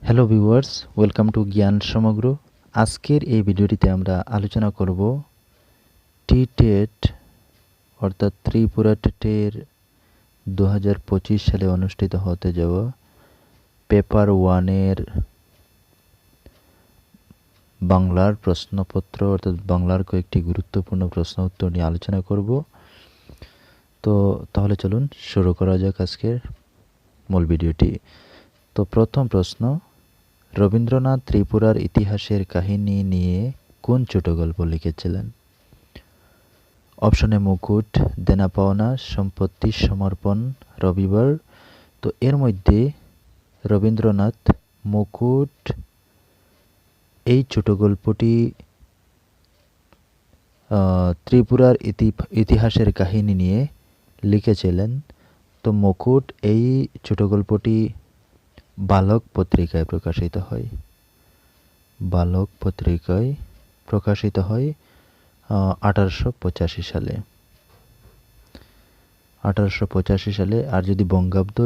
Hello viewers, welcome to জ্ঞান সমগ্র। আজকের এই ভিডিওটিতে আমরা আলোচনা করব টি-টেট অর্থাৎ ত্রিপুরা টেটের 2025 সালে অনুষ্ঠিত হতে যাওয়া পেপার ওয়ানের বাংলার প্রশ্নপত্র অর্থাৎ বাংলার কয়েকটি গুরুত্বপূর্ণ প্রশ্ন উত্তর নিয়ে আলোচনা করব। তাহলে চলুন শুরু করা যাক আজকের মূল ভিডিওটি। তো প্রথম প্রশ্ন, রবীন্দ্রনাথ ত্রিপুরার ইতিহাসের কাহিনী নিয়ে কোন ছোট গল্প লিখেছিলেন? অপশনে মুকুট, দেনা পাওনা, সম্পত্তি সমর্পণ, রবিবার। তো এর মধ্যে রবীন্দ্রনাথ মুকুট এই ছোট গল্পটি ত্রিপুরার ইতিহাসের কাহিনী নিয়ে লিখেছিলেন। তো মুকুট এই ছোট গল্পটি বালক পত্রিকায় প্রকাশিত হয়। বালক পত্রিকায় প্রকাশিত হয় 1885 সালে। 1885 সালে। আর যদি বঙ্গাব্দ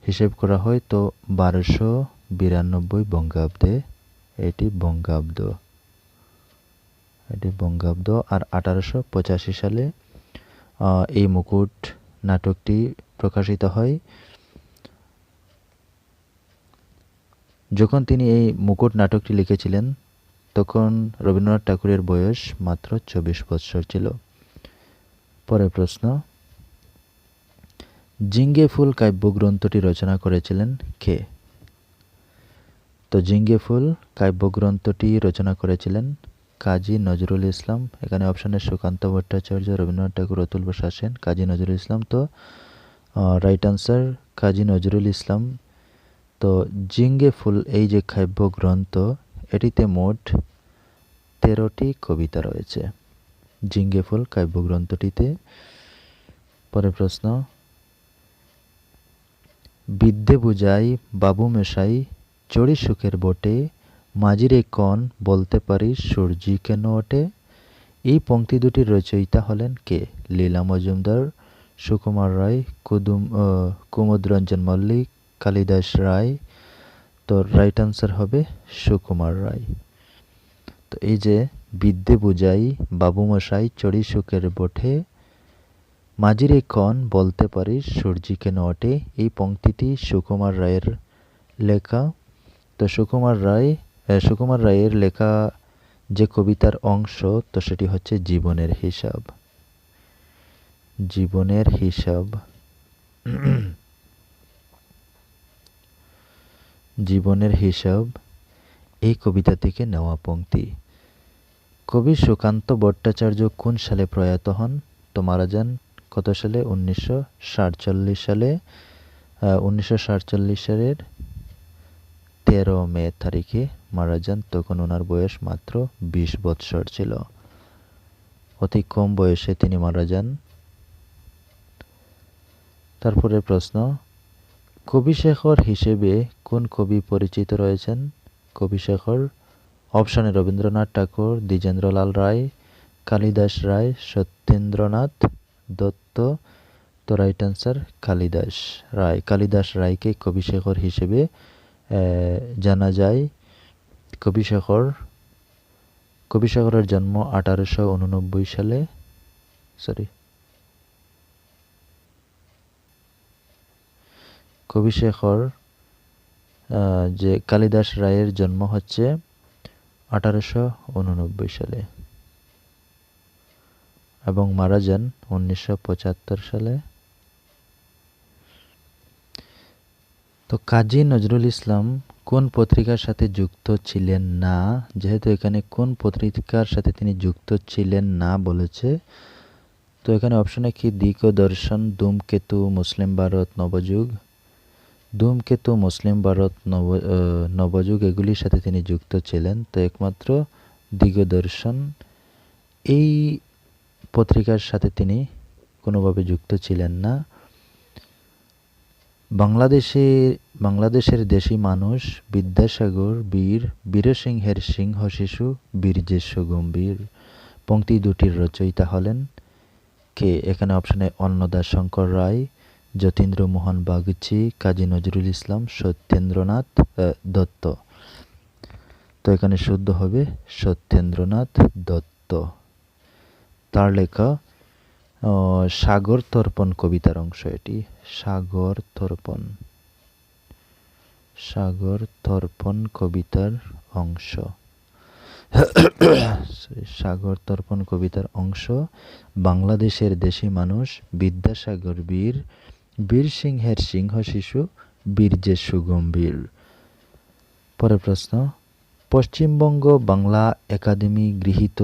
হিসেব করা হয় তো 1292 বঙ্গাব্দে এটি বঙ্গাব্দ। আর 1885 সালে এই মুকুট নাটকটি প্রকাশিত হয়। যখন তিনি এই মুকুট নাটকটি লিখেছিলেন তখন রবীন্দ্রনাথ ঠাকুরের বয়স মাত্র 24 বৎসর ছিল। পরের প্রশ্ন, জিঙ্গে ফুল কাব্যগ্রন্থটি রচনা করেছিলেন কে? তো জিঙ্গে ফুল কাব্যগ্রন্থটি রচনা করেছিলেন কাজী নজরুল ইসলাম। এখানে অপশনে সুকান্ত ভট্টাচার্য, রবীন্দ্রনাথ ঠাকুর, অতুল প্রসাদ সেন, কাজী নজরুল ইসলাম। তো রাইট আনসার কাজী নজরুল ইসলাম। তো জিঙ্গে ফুল এই যে কাব্যগ্রন্থ এটিতে মোট 13টি কবিতা রয়েছে জিঙ্গে ফুল কাব্যগ্রন্থটিতে। পরের প্রশ্ন, বিদ্যে বুঝাই বাবু মেশাই চড়ি সুখের বটে, মাঝিরে কন বলতে পারি সূর্যি কেন ওঠে। এই পংক্তি দুটির রচয়িতা হলেন কে? লীলা মজুমদার, সুকুমার রায়, কুমুদরঞ্জন মল্লিক, কালিদাস রায়। তো রাইট আনসার হবে সুকুমার রায়। তো এই যে বিদ্যে বুঝাই বাবু মশাই চড়ি সুখের বটে, মাঝিরে কন বলতে পারি সূর্যি কেন ওঠে, এই পংক্তিটি সুকুমার রায়ের লেখা। তো সুকুমার রায়ের লেখা যে কবিতার অংশ তো সেটি হচ্ছে জীবনের হিসাব। জীবনের হিসাব। জীবনের হিসাব এই কবিতা থেকে নেওয়া পংক্তি। কবি সুকান্ত ভট্টাচার্য কোন সালে প্রয়াত হন? তো মারা যান কত সালে? 1947 সালে। 1947 সালের 13 মে তারিখে মারা যান। তখন ওনার বয়স মাত্র 20 বৎসর ছিল। অতি কম বয়সে তিনি মারা যান। তারপরে প্রশ্ন, কবিশেখর হিসেবে কোন কবি পরিচিত রয়েছেন? কবিশেখর অপশনে রবীন্দ্রনাথ ঠাকুর, দ্বিজেন্দ্রলাল রায়, কালিদাস রায়, সত্যেন্দ্রনাথ দত্ত। তো রাইট আনসার কালিদাস রায়। কালিদাস রায়কে কবিশেখর হিসেবে জানা যায়। কবিশেখরের জন্ম 1889 সালে। কবিশেখর যে কালিদাস রায়ের জন্ম হচ্ছে 1889 সালে এবং মারা যান 1975 সালে। তো কাজী নজরুল ইসলাম কোন পত্রিকার সাথে যুক্ত ছিলেন না? যেহেতু এখানে কোন পত্রিকার সাথে তিনি যুক্ত ছিলেন না বলেছে, তো এখানে অপশনে কি দিক ও দর্শন, ধূমকেতু, মুসলিম ভারত, নবযুগ। ধূমকেতু, মুসলিম ভারত, নবযুগ এগুলির সাথে তিনি যুক্ত ছিলেন। তো একমাত্র দিগদর্শন এই পত্রিকার সাথে তিনি কোনোভাবে যুক্ত ছিলেন না। বাংলাদেশের দেশি মানুষ, বিদ্যাসাগর, বীরসিংহের সিংহ শিশু, বীর্যেশ গম্ভীর পংক্তি দুটির রচয়িতা হলেন কে? এখানে অপশনে অন্নদাশঙ্কর রায়, যতীন্দ্রমোহন বাগচি, কাজী নজরুল ইসলাম, সত্যেন্দ্রনাথ দত্ত। তো এখানে শুদ্ধ হবে সত্যেন্দ্রনাথ দত্ত। তার লেখা সাগর তর্পণ কবিতার অংশ এটি। সাগর তর্পণ কবিতার অংশ। সাগর তর্পণ কবিতার অংশ বাংলাদেশের দেশি মানুষ বিদ্যাসাগর বীর সিংহের সিংহ শিশু বীর যে সুগম্ভীর। পরের প্রশ্ন, পশ্চিমবঙ্গ বাংলা একাডেমি গৃহীত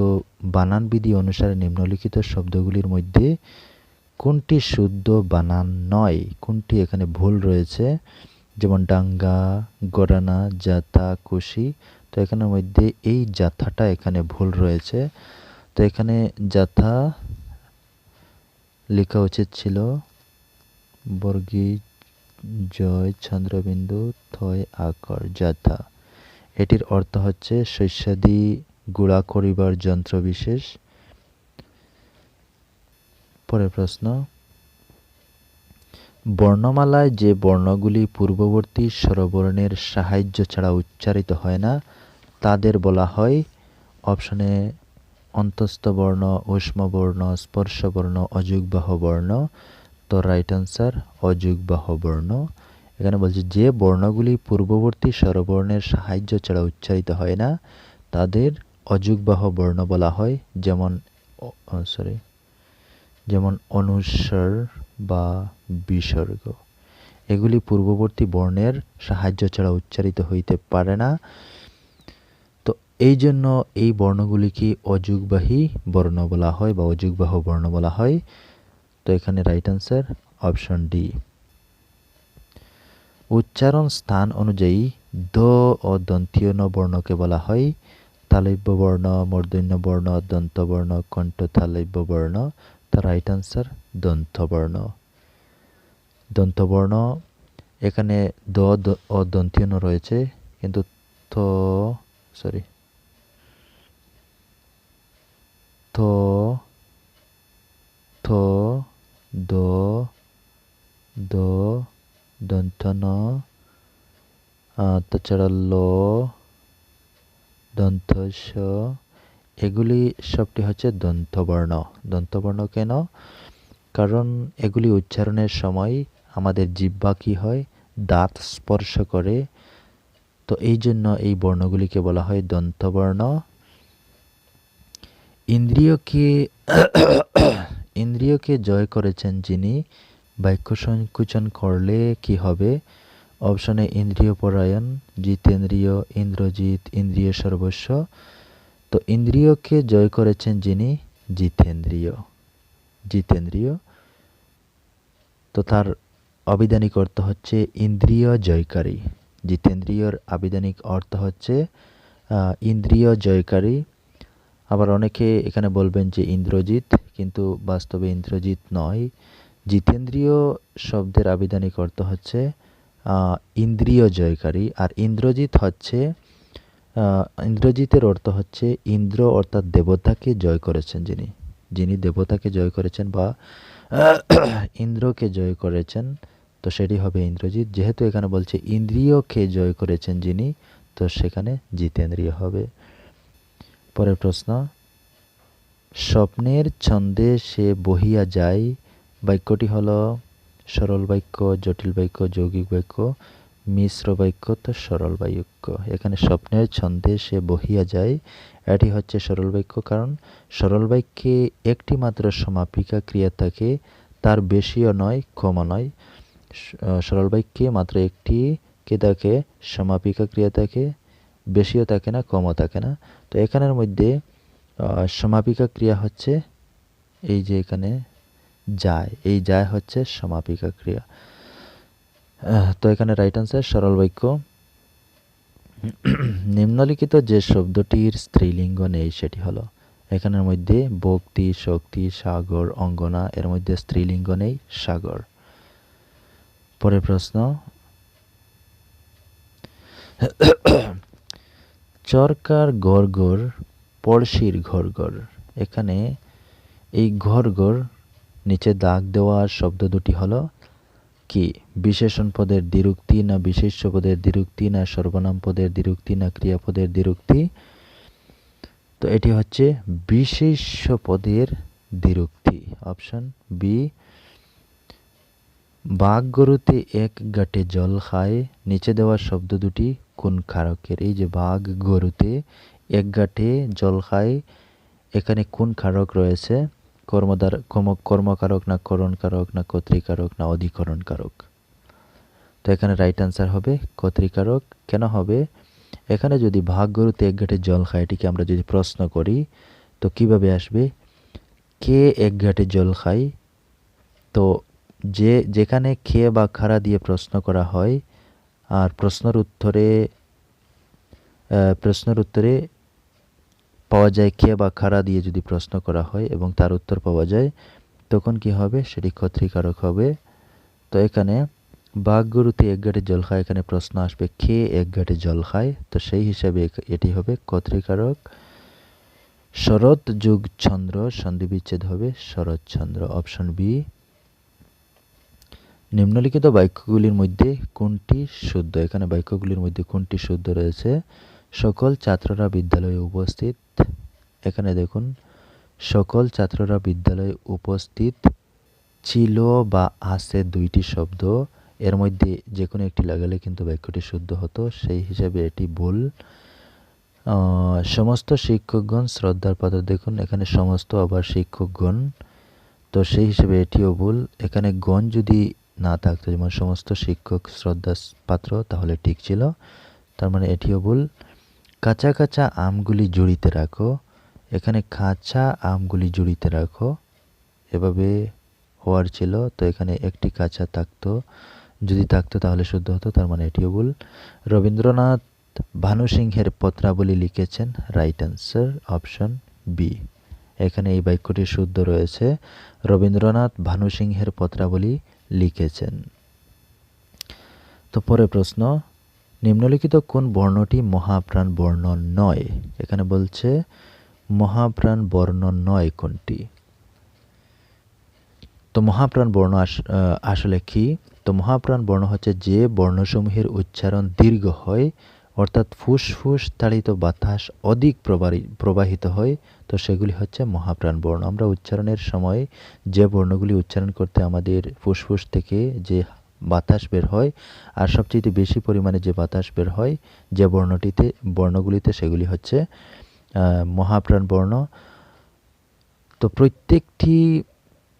বানানবিধি অনুসারে নিম্নলিখিত শব্দগুলির মধ্যে কোনটি শুদ্ধ বানান নয়? কোনটি এখানে ভুল রয়েছে? যেমন ডাঙ্গা, গরানা, জাথা, কুশি। তো এখানের মধ্যে এই জাথাটা এখানে ভুল রয়েছে। তো এখানে জাথা লেখা উচিত ছিল বর্গীয় জয় চন্দ্রবিন্দু থয় আকার জাথা। এটির অর্থ হচ্ছে শস্যাদি গুঁড়া করিবার যন্ত্র বিশেষ। পরের প্রশ্ন, বর্ণমালায় যে বর্ণগুলি পূর্ববর্তী স্বরবর্ণের সাহায্য ছাড়া উচ্চারিত হয় না তাদের বলা হয় অপশনে অন্তস্থ বর্ণ, ঊষ্ম বর্ণ, স্পর্শ বর্ণ, অযুগ্বাহ বর্ণ। তো রাইট আনসার অযুগ্বাহ বর্ণ। এখানে বলছে যে বর্ণগুলি পূর্ববর্তী স্বরবর্ণের সাহায্য ছাড়া উচ্চারিত হয় না তাদের অযুগ্বাহ বর্ণ বলা হয়। যেমন অনুস্বর বা বিসর্গ। এগুলি পূর্ববর্তী বর্ণের সাহায্য ছাড়া উচ্চারিত হইতে পারে না। তো এই জন্য এই বর্ণগুলিকে অযুগ্বাহী বর্ণ বলা হয় বা অযুগ্বাহ বর্ণ বলা হয়। তো এখানে রাইট আনসার অপশন ডি। উচ্চারণ স্থান অনুযায়ী দ ও দন্তীয় ন বর্ণকে বলা হয় তালব্য বর্ণ, মূর্ধন্য বর্ণ, দন্তবর্ণ, কণ্ঠ তালব্য বর্ণ। তার রাইট আনসার দন্তবর্ণ। দন্তবর্ণ এখানে দ ও দন্তীয় ন রয়েছে, কিন্তু থ দ দ দন্ত ন, তাছাড়া ল, দন্ত স, এগুলি সবটি হচ্ছে দন্তবর্ণ। দন্তবর্ণ কেন? কারণ এগুলি উচ্চারণের সময় আমাদের জিহ্বা কি হয়, দাঁত স্পর্শ করে। তো এই জন্য এই বর্ণগুলিকে বলা হয় দন্তবর্ণ। ইন্দ্রিয়কে জয় করেছেন যিনি, বাক্য সংকুচন করলে কি হবে? অপশনে ইন্দ্রিয় পরায়ণ, জিতেন্দ্রিয়, ইন্দ্রজিৎ, ইন্দ্রিয় সর্বস্ব। তো ইন্দ্রিয়কে জয় করেছেন যিনি, জিতেন্দ্রিয়। তো তার আবিধানিক অর্থ হচ্ছে ইন্দ্রিয় জয়কারী। জিতেন্দ্রিয়র আবিধানিক অর্থ হচ্ছে ইন্দ্রিয় জয়কারী। আবার অনেকে এখানে বলবেন যে ইন্দ্রজিৎ, কিন্তু বাস্তবে ইন্দ্রজিৎ নয়। জিতেন্দ্রিয় শব্দের আবিধানিক অর্থ হচ্ছে ইন্দ্রিয় জয়কারী। আর ইন্দ্রজিতের অর্থ হচ্ছে ইন্দ্র অর্থাৎ দেবতাকে জয় করেছেন যিনি দেবতাকে জয় করেছেন বা ইন্দ্রকে জয় করেছেন, তো সেটি হবে ইন্দ্রজিৎ। যেহেতু এখানে বলছে ইন্দ্রিয়কে জয় করেছেন যিনি, তো সেখানে জিতেন্দ্রিয় হবে। পরের প্রশ্ন, স্বপ্নের ছন্দে সে বহিয়া যায়। বাক্যটি হলো সরল বাক্য, জটিল বাক্য, যৌগিক বাক্য, মিশ্র বাক্য, তো সরল বাক্য। এখানে স্বপ্নের ছন্দে সে বহিয়া যায়, এটি হচ্ছে সরল বাক্য। কারণ সরল বাক্যে একটি মাত্র সমাপিকা ক্রিয়া থাকে, তার বেশিও নয় কমও নয়। সরল বাক্যে মাত্র একটি কে থাকে, সমাপিকা ক্রিয়া থাকে, বেশিও থাকে না কমও থাকে না। তো এখানের মধ্যে সমাপিকা ক্রিয়া হচ্ছে এই যে এখানে যায়, এই যায় হচ্ছে সমাপিকা ক্রিয়া। তো এখানে রাইট আনসার সরল বাক্য। নিম্নলিখিত যে শব্দটির স্ত্রীলিঙ্গ নেই সেটি হলো, এখানের মধ্যে ভক্তি, শক্তি, সাগর, অঙ্গনা, এর মধ্যে স্ত্রীলিঙ্গ নেই সাগর। পরের প্রশ্ন, চরকার গড় পড়শির ঘর। এখানে এই ঘর নিচে দাগ দেওয়া শব্দ দুটি হলো কি বিশেষণ পদের দ্বিরুক্তি না বিশেষ্য পদের দ্বিরুক্তি না সর্বনাম পদের দ্বিরুক্তি না ক্রিয়াপদের দ্বিরুক্তি? তো এটি হচ্ছে বিশেষ্য পদের দ্বিরুক্তি। Option B. বাঘ গরুতে এক গাঁটে জল খায়, নিচে দেওয়া শব্দ দুটি কোন কারকের? এই যে বাঘ গরুতে এক গাঁটে জল খায়, এখানে কোন কারক রয়েছে? কর্মকারক না করণকারক না কর্তৃকারক না অধিকরণ কারক? তো এখানে রাইট আনসার হবে কর্তৃকারক। কেন হবে? এখানে যদি বাঘ গরুতে এক গাঁটে জল খায়, এটিকে আমরা যদি প্রশ্ন করি তো কিভাবে আসবে? কে এক গাঁটে জল খায়? তো যেখানে খেয়ে বা খাড়া দিয়ে প্রশ্ন করা হয় আর প্রশ্নের উত্তরে পাওয়া যায় খেয়ে বা খাড়া দিয়ে যদি প্রশ্ন করা হয় এবং তার উত্তর পাওয়া যায়, তখন কি হবে? সেটি কর্তৃকারক হবে। তো এখানে বাঘ গরুতে এক গাঁটে জল খায়, এখানে প্রশ্ন আসবে খেয়ে এক গাঁটে জল খায়, তো সেই হিসাবে এটি হবে কর্তৃকারক। শরৎ যোগ চন্দ্র সন্ধি বিচ্ছেদ হবে শরৎচন্দ্র। Option B. নিম্নলিখিত বাক্যগুলির মধ্যে কোনটি শুদ্ধ? এখানে বাক্যগুলির মধ্যে কোনটি শুদ্ধ রয়েছে? সকল ছাত্ররা বিদ্যালয়ে উপস্থিত। এখানে দেখুন, সকল ছাত্ররা বিদ্যালয়ে উপস্থিত ছিল বা আছে দুইটি শব্দ, এর মধ্যে যে কোনো একটি লাগালে কিন্তু বাক্যটি শুদ্ধ হতো, সেই হিসাবে এটি ভুল। সমস্ত শিক্ষকগণ শ্রদ্ধার পাত্র, দেখুন এখানে সমস্ত আবার শিক্ষকগণ, তো সেই হিসেবে এটিও ভুল। এখানে গণ যদি না থাকতো, যেমন সমস্ত শিক্ষক শ্রদ্ধার পাত্র, তাহলে ঠিক ছিল, তার মানে এটিও ভুল। কাঁচা কাঁচা আমগুলি জুড়িতে রাখো, এখানে কাঁচা আমগুলি জুড়িতে রাখো এভাবে হওয়ার ছিল, তো এখানে একটি কাঁচা থাকতো, যদি থাকতো তাহলে শুদ্ধ হতো, তার মানে এটিও ভুল। রবীন্দ্রনাথ ভানুসিংহের পত্রাবলী লিখেছেন, রাইট অ্যান্সার অপশন বি। এখানে এই বাক্যটি শুদ্ধ রয়েছে, রবীন্দ্রনাথ ভানুসিংহের পত্রাবলী লিখেছেন। তো পরে প্রশ্ন, নিম্নলিখিত কোন বর্ণটি মহাপ্রাণ বর্ণ নয়? এখানে বলছে মহাপ্রাণ বর্ণ নয় কোনটি? তো মহাপ্রাণ বর্ণ আসলে কি? তো মহাপ্রাণ বর্ণ হচ্ছে যে বর্ণসমূহের উচ্চারণ দীর্ঘ হয়, অর্থাৎ ফুসফুস তাড়িত বাতাস অধিক প্রবাহিত হয়, তো সেগুলি হচ্ছে মহাপ্রাণ বর্ণ। আমরা উচ্চারণের সময় যে বর্ণগুলি উচ্চারণ করতে আমাদের ফুসফুস থেকে যে বাতাস বের হয়, আর সবচেয়ে বেশি পরিমাণে যে বাতাস বের হয় যে বর্ণগুলিতে, সেগুলি হচ্ছে মহাপ্রাণ বর্ণ। তো প্রত্যেকটি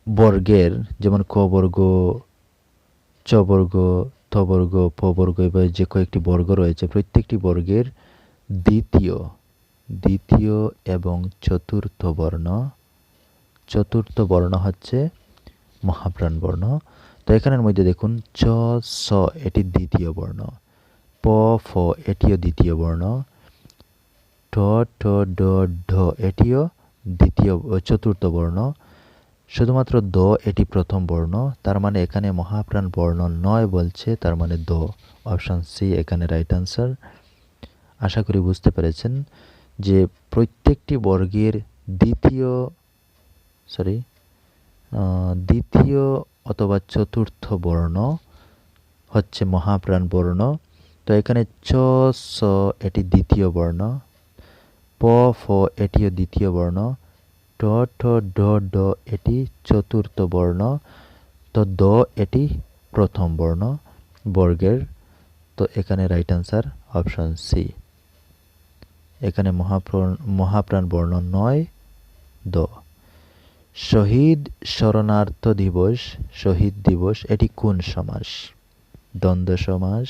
বর্গের, যেমন ক বর্গ, চ বর্গ, ত বর্গ, প বর্গ, এবার যে কয়েকটি বর্গ রয়েছে, প্রত্যেকটি বর্গের দ্বিতীয় এবং চতুর্থ বর্ণ হচ্ছে মহাপ্রাণ বর্ণ। তো এখানের মধ্যে দেখুন চ, স এটি দ্বিতীয় বর্ণ, প, ফ এটিও দ্বিতীয় বর্ণ, ট, ঠ, ড, ঢ এটিও চতুর্থ বর্ণ, শুধুমাত্র দ এটি প্রথম বর্ণ, তার মানে এখানে মহাপ্রাণ বর্ণ নয় বলছে, তার মানে দ। অপশন সি এখানে রাইট আনসার। আশা করি বুঝতে পেরেছেন যে প্রত্যেকটি বর্গের দ্বিতীয় অথবা চতুর্থ বর্ণ হচ্ছে মহাপ্রাণ বর্ণ। তো এখানে চ, স এটি দ্বিতীয় বর্ণ, প, ফ এটিও দ্বিতীয় বর্ণ, ট, ঠ, ড, ঢ এটি চতুর্থ বর্ণ, তো দ এটি প্রথম বর্ণ বর্গের। তো এখানে রাইট আনসার অপশন সি। এখানে মহাপ্রাণ বর্ণ নয়, দ। শহীদ শরণার্থ দিবস এটি কোন সমাস? দ্বন্দ্ব সমাস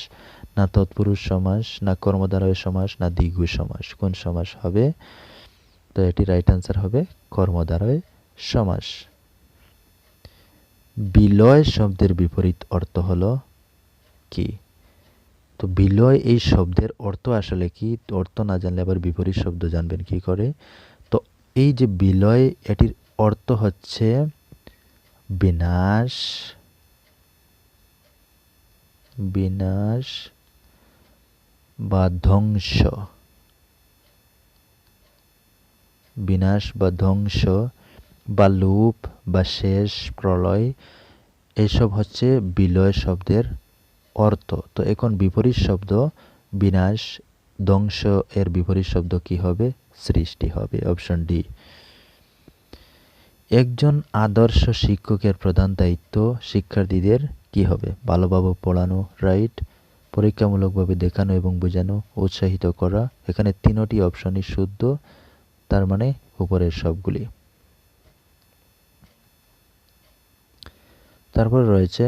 না তৎপুরুষ সমাস না কর্মধারয় সমাস না দ্বিগু সমাস? কোন সমাস হবে? তো এটি রাইট আনসার হবে কর্মধারয় সমাস। বিলয় শব্দের বিপরীত অর্থ হলো কি? তো বিলয় এই শব্দের অর্থ আসলে কি? অর্থ না জানলে আবার বিপরীত শব্দ জানবেন কি করে? তো এই যে বিলয়, এটির অর্থ হচ্ছে বিনাশ বা ধ্বংস, বিনাশ বা ধ্বংস বা লোপ বা শেষ, প্রলয়, এইসব হচ্ছে বিলয় শব্দের অর্থ। তো এখন বিপরীত শব্দ বিনাশ, ধ্বংস এর বিপরীত শব্দ কি হবে? সৃষ্টি হবে। Option D. একজন আদর্শ শিক্ষকের প্রধান দায়িত্ব শিক্ষার্থীদের কি হবে? ভালোভাবে পড়ানো, রাইট, পরীক্ষামূলকভাবে দেখানো এবং বোঝানো, উৎসাহিত করা। এখানে তিনটি অপশনই শুদ্ধ, তার মানে উপরের সবগুলি। তারপর রয়েছে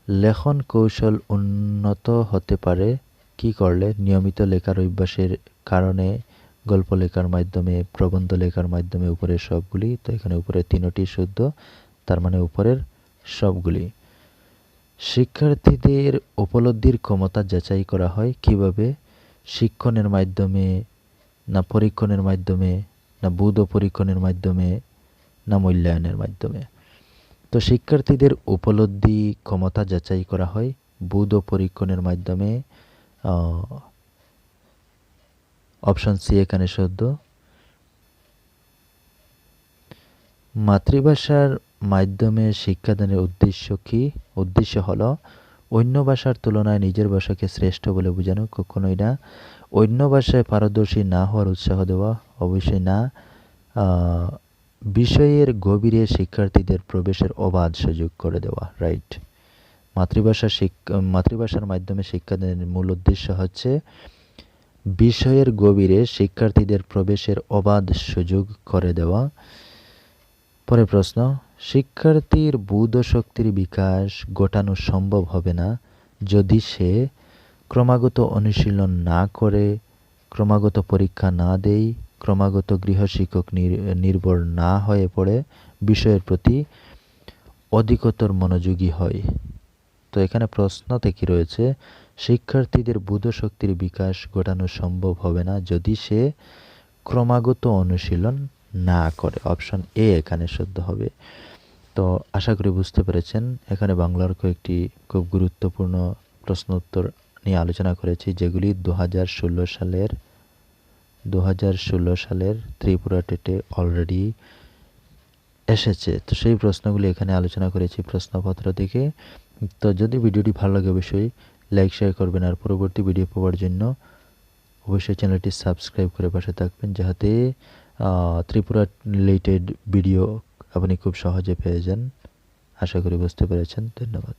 লেখন কৌশল উন্নত হতে পারে কি করলে? নিয়মিত লেখার অভ্যাসের কারণে, গল্প লেখার মাধ্যমে, প্রবন্ধ লেখার মাধ্যমে, উপরের সবগুলি। তো এখানে উপরের তিনটি শুদ্ধ, তার মানে উপরের সবগুলি। শিক্ষার্থীদের উপলব্ধির ক্ষমতা যাচাই করা হয় কিভাবে? শিক্ষণের মাধ্যমে, না পরীক্ষণের মাধ্যমে, না বোধ পরীক্ষণের মাধ্যমে, না মূল্যায়নের মাধ্যমে? তো শিক্ষার্থীদের উপলব্ধি ক্ষমতা যাচাই করা হয় বোধ পরীক্ষণের মাধ্যমে। অপশন সি এখানে শুদ্ধ। মাতৃভাষার মাধ্যমে শিক্ষাদানের উদ্দেশ্য কি? উদ্দেশ্য হলো অন্য ভাষার তুলনায় নিজের ভাষাকে শ্রেষ্ঠ বলে বোঝানো, কখনোই না। অন্য ভাষায় পারদর্শী না হওয়ার উৎসাহ দেওয়া, অবশ্যই না। বিষয়ের গভীরে শিক্ষার্থীদের প্রবেশের অবাধ সুযোগ করে দেওয়া, রাইট। মাতৃভাষার মাধ্যমে শিক্ষাদানের মূল উদ্দেশ্য হচ্ছে বিষয়ের গভীরে শিক্ষার্থীদের প্রবেশের অবাধ সুযোগ করে দেওয়া। পরে প্রশ্ন, শিক্ষার্থীর বোধ শক্তির বিকাশ ঘটানো সম্ভব হবে না যদি সে ক্রমাগত অনুশীলন না করে, ক্রমাগত পরীক্ষা না দেয়, ক্রমাগত গৃহশিক্ষক নির্ভর না হয়ে পড়ে, বিষয়ের প্রতি অধিকতর মনোযোগী হয়। তো এখানে প্রশ্নতে কি রয়েছে? শিক্ষার্থীদের বোধশক্তির বিকাশ ঘটানো সম্ভব হবে না যদি সে ক্রমাগত অনুশীলন না করে। অপশন এ এখানে শুদ্ধ হবে। তো আশা করি বুঝতে পেরেছেন। এখানে বাংলার কয়েকটি খুব গুরুত্বপূর্ণ প্রশ্ন উত্তর নিয়ে আলোচনা করেছি, যেগুলি 2016 সালের ত্রিপুরা টেটে অলরেডি এসেছে। তো সেই প্রশ্নগুলি এখানে আলোচনা করেছি প্রশ্নপত্র থেকে। তো যদি ভিডিওটি ভালো লাগে অবশ্যই লাইক শেয়ার করবেন, আর পরবর্তী ভিডিও পাওয়ার জন্য অবশ্যই চ্যানেলটি সাবস্ক্রাইব করে পাশে থাকবেন, যাতে ত্রিপুরা রিলেটেড ভিডিও আপনি খুব সহজে পেয়ে যান। আশা করি বুঝতে পেরেছেন। ধন্যবাদ।